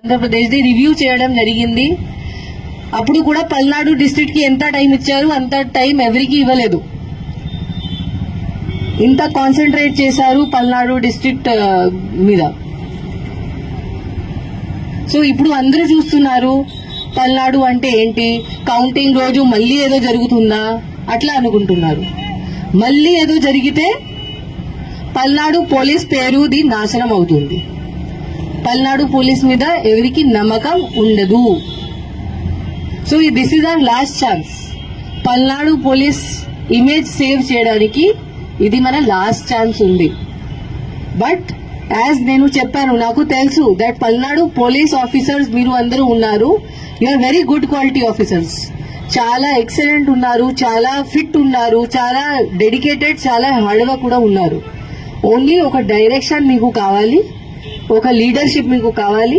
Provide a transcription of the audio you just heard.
Andhra Pradesh the review చేయడం జరిగింది. అప్పుడు కూడా పల్నాడు డిస్ట్రిక్ట్ కి ఎంత టైం ఇచ్చారు అంత టైం ఎవరికి ఇవ్వలేదు. ఇంత కాన్సన్ట్రేట్ చేశారు పల్నాడు డిస్ట్రిక్ట్ మీద. సో ఇప్పుడు అందరూ చూస్తున్నారు పల్నాడు అంటే ఏంటి, కౌంటింగ్ రోజు మళ్ళీ ఏదో జరుగుతుందా అట్లా అనుకుంటున్నారు. మళ్ళీ ఏదో జరిగితే పల్నాడు పోలీస్ పేరుది నాశనం అవుతుంది. పల్నాడు పోలీస్ మీద ఎవరికి నమ్మకం ఉండదు. So this is our last chance. Palnadu police image save చేయడానికి ఇది మన లాస్ట్ ఛాన్స్ ఉంది. బట్ యాజ్ నేను చెప్పాను, నాకు తెలుసు దట్ పల్నాడు పోలీస్ ఆఫీసర్స్ మీరు అందరూ ఉన్నారు. You are very good quality officers. చాలా ఎక్సలెంట్ ఉన్నారు, చాలా ఫిట్ ఉన్నారు, చాలా డెడికేటెడ్, చాలా హార్డ్ వర్క్ కూడా ఉన్నారు. ఓన్లీ ఒక డైరెక్షన్ మీకు కావాలి, ఒక లీడర్షిప్ మీకు కావాలి.